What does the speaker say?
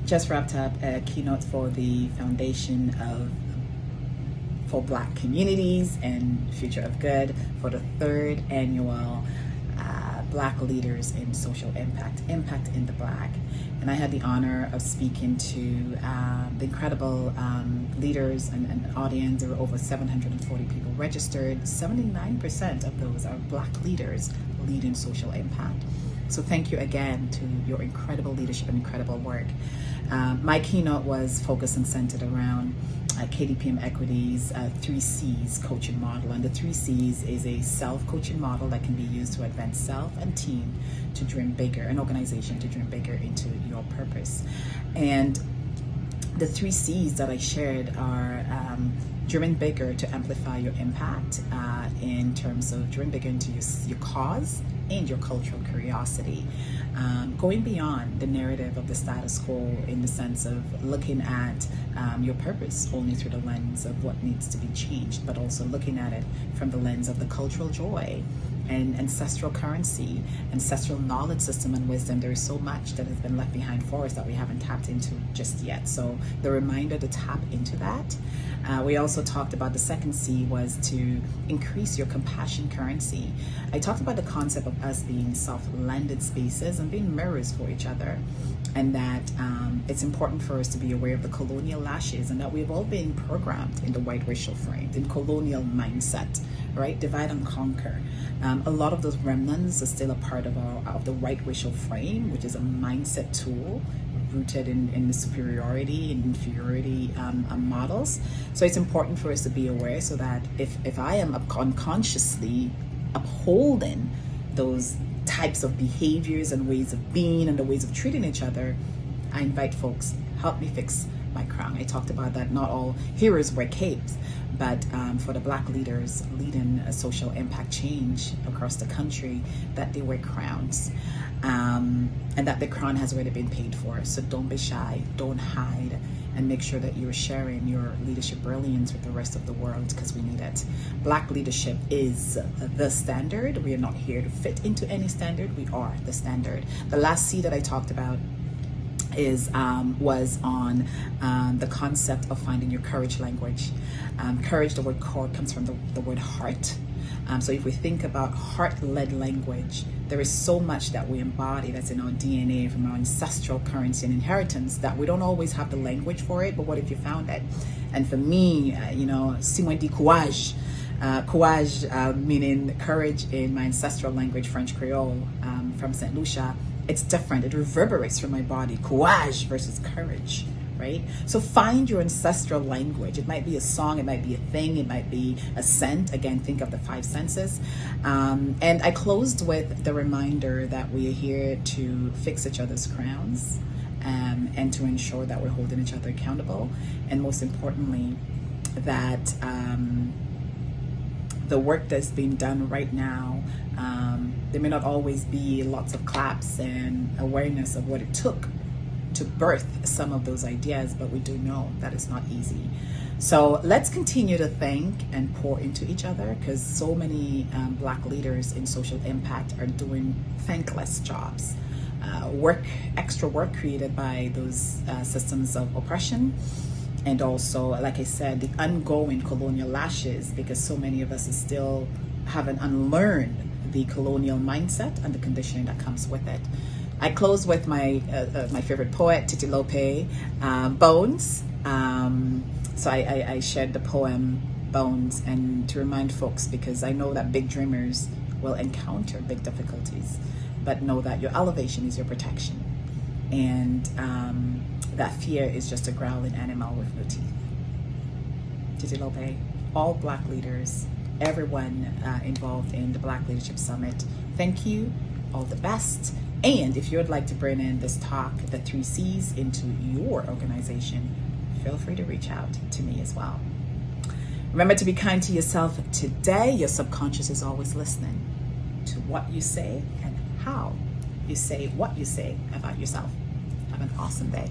just wrapped up a keynote for the Foundation for Black Communities and Future of Good for the 3rd annual Black Leaders in Social Impact in the Black. And I had the honor of speaking to the incredible leaders and audience. There were over 740 people registered. 79% of those are Black leaders leading social impact. So thank you again to your incredible leadership and incredible work. My keynote was focused and centered around KDPM Equity's 3 C's coaching model. And the 3 C's is a self-coaching model that can be used to advance self and team to dream bigger, an organization to dream bigger into your purpose. And the 3 C's that I shared are dreaming bigger to amplify your impact in terms of dreaming bigger into your cause and your cultural curiosity. Going beyond the narrative of the status quo in the sense of looking at your purpose only through the lens of what needs to be changed, but also looking at it from the lens of the cultural joy and ancestral currency, ancestral knowledge system and wisdom. There is so much that has been left behind for us that we haven't tapped into just yet. So the reminder to tap into that. We also talked about the 2nd C was to increase your compassion currency. I talked about the concept of us being self-landed spaces and being mirrors for each other, and that it's important for us to be aware of the colonial lashes and that we've all been programmed in the white racial frame, in colonial mindset, right? Divide and conquer. A lot of those remnants are still a part of the white racial frame, which is a mindset tool rooted in the superiority and inferiority models. So it's important for us to be aware so that if I am unconsciously upholding those types of behaviors and ways of being and the ways of treating each other, I invite folks, help me fix my crown. I talked about that not all heroes wear capes, but for the Black leaders leading a social impact change across the country, that they wear crowns, and that the crown has already been paid for. So don't be shy, don't hide, and make sure that you're sharing your leadership brilliance with the rest of the world, because we need it. Black leadership is the standard. We are not here to fit into any standard. We are the standard. The last C that I talked about was on the concept of finding your courage language. Courage, the word core comes from the word heart. So if we think about heart-led language, there is so much that we embody that's in our DNA from our ancestral currency and inheritance that we don't always have the language for it, but what if you found it? And for me, Simon dit courage. Courage meaning courage in my ancestral language, French Creole, from St. Lucia. It's different. It reverberates from my body. Courage versus courage, right? So find your ancestral language. It might be a song, it might be a thing, it might be a scent. Again, think of the 5 senses. And I closed with the reminder that we are here to fix each other's crowns, and to ensure that we're holding each other accountable. And most importantly, that the work that's being done right now, there may not always be lots of claps and awareness of what it took to birth some of those ideas, but we do know that it's not easy. So let's continue to think and pour into each other, because so many Black leaders in social impact are doing thankless jobs. Extra work created by those systems of oppression. And also, like I said, the ongoing colonial lashes, because so many of us still haven't unlearned the colonial mindset and the conditioning that comes with it. I close with my favorite poet, Titi Lope, Bones. So I shared the poem Bones, and to remind folks, because I know that big dreamers will encounter big difficulties, but know that your elevation is your protection. And that fear is just a growling animal with no teeth. Titi Lope, all Black leaders, everyone involved in the Black Leadership Summit, thank you, all the best. And if you would like to bring in this talk, the 3 C's, into your organization, feel free to reach out to me as well. Remember to be kind to yourself today. Your subconscious is always listening to what you say and how you say what you say about yourself. Have an awesome day.